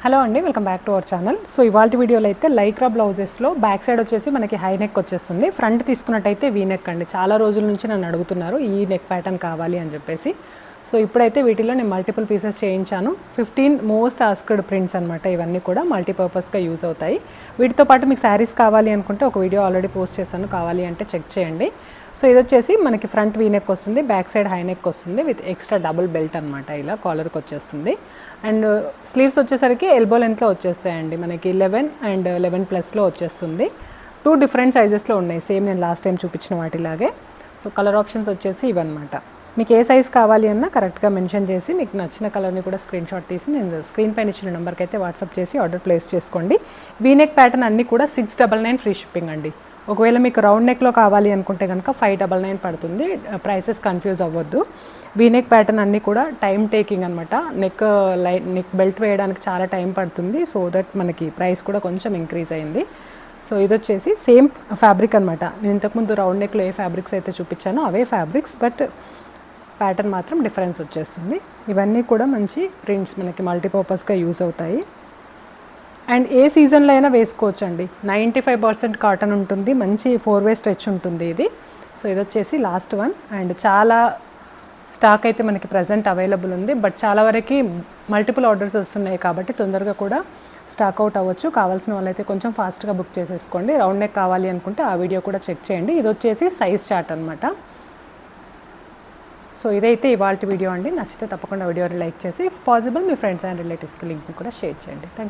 Hello అండి, welcome back to our channel. So ఇవాళ వీడియోలో అయితే లైక్రా బ్లౌజెస్లో బ్యాక్ సైడ్ వచ్చేసి మనకి హై నెక్ వచ్చేస్తుంది. ఫ్రంట్ తీసుకున్నట్టయితే వీ నెక్ అండి. చాలా రోజుల నుంచి నన్ను అడుగుతున్నారు ఈ నెక్ ప్యాటర్న్ కావాలి అని చెప్పేసి. సో ఇప్పుడైతే వీటిలో నేను మల్టిపుల్ పీసెస్ చేయించాను. 15 మోస్ట్ ఆస్క్డ్ ప్రింట్స్ అనమాట. ఇవన్నీ కూడా మల్టీపర్పస్గా యూజ్ అవుతాయి. వీటితో పాటు మీకు శారీస్ కావాలి అనుకుంటే ఒక వీడియో ఆల్రెడీ పోస్ట్ చేశాను, కావాలి అంటే చెక్ చేయండి. సో ఇది వచ్చేసి మనకి ఫ్రంట్ వీ నెక్ వస్తుంది, బ్యాక్ సైడ్ హై నెక్ వస్తుంది విత్ ఎక్స్ట్రా డబుల్ బెల్ట్ అనమాట. ఇలా కాలర్కి వచ్చేస్తుంది. అండ్ స్లీవ్స్ వచ్చేసరికి ఎల్బో లెంత్లో వచ్చేస్తాయండి. మనకి 11 అండ్ 11+లో వచ్చేస్తుంది. 2 డిఫరెంట్ సైజెస్లో ఉన్నాయి, సేమ్ నేను లాస్ట్ టైం చూపించిన వాటిలాగే. సో కలర్ ఆప్షన్స్ వచ్చేసి ఇవన్నమాట. మీకు ఏ సైజ్ కావాలి అన్నా కరెక్ట్గా మెన్షన్ చేసి మీకు నచ్చిన కలర్ని కూడా స్క్రీన్ షాట్ తీసి నేను స్క్రీన్ పైన ఇచ్చిన నెంబర్కి అయితే వాట్సాప్ చేసి ఆర్డర్ ప్లేస్ చేసుకోండి. వీ నెక్ ప్యాటర్న్ అన్నీ కూడా 699 ఫ్రీ షిప్పింగ్ అండి. ఒకవేళ మీకు రౌండ్ నెక్లో కావాలి అనుకుంటే కనుక 599 పడుతుంది. ప్రైసెస్ కన్ఫ్యూజ్ అవ్వద్దు. వీ నెక్ ప్యాటర్న్ అన్నీ కూడా టైం టేకింగ్ అనమాట. నెక్ బెల్ట్ వేయడానికి చాలా టైం పడుతుంది. సో దట్ మనకి ప్రైస్ కూడా కొంచెం ఇంక్రీజ్ అయింది. సో ఇది వచ్చేసి సేమ్ ఫ్యాబ్రిక్ అనమాట. నేను ఇంతకుముందు రౌండ్ నెక్లో ఏ ఫ్యాబ్రిక్స్ అయితే చూపించానో అవే ఫ్యాబ్రిక్స్, బట్ ప్యాటర్న్ మాత్రం డిఫరెన్స్ వచ్చేస్తుంది. ఇవన్నీ కూడా మంచి ప్రింట్స్, మనకి మల్టీపర్పస్గా యూజ్ అవుతాయి. అండ్ ఏ సీజన్లో అయినా వేసుకోవచ్చు అండి. 95% కాటన్ ఉంటుంది, మంచి 4-way స్ట్రెచ్ ఉంటుంది ఇది. సో ఇది వచ్చేసి లాస్ట్ వన్. అండ్ చాలా స్టాక్ అయితే మనకి ప్రజెంట్ అవైలబుల్ ఉంది, బట్ చాలా వరకు మల్టిపుల్ ఆర్డర్స్ వస్తున్నాయి కాబట్టి తొందరగా కూడా స్టాక్ అవుట్ అవ్వచ్చు. కావాల్సిన వాళ్ళైతే కొంచెం ఫాస్ట్గా బుక్ చేసేసుకోండి. రౌండ్ నెక్ కావాలి అనుకుంటే ఆ వీడియో కూడా చెక్ చేయండి. ఇది వచ్చేసి సైజ్ చార్ట్ అనమాట. సో ఇదైతే ఇవాళ వీడియో అండి. నచ్చితే తప్పకుండా వీడియోని లైక్ చేసి if possible me friends and రిలేటివ్స్కి లింక్ని కూడా షేర్ చేయండి. Thank you.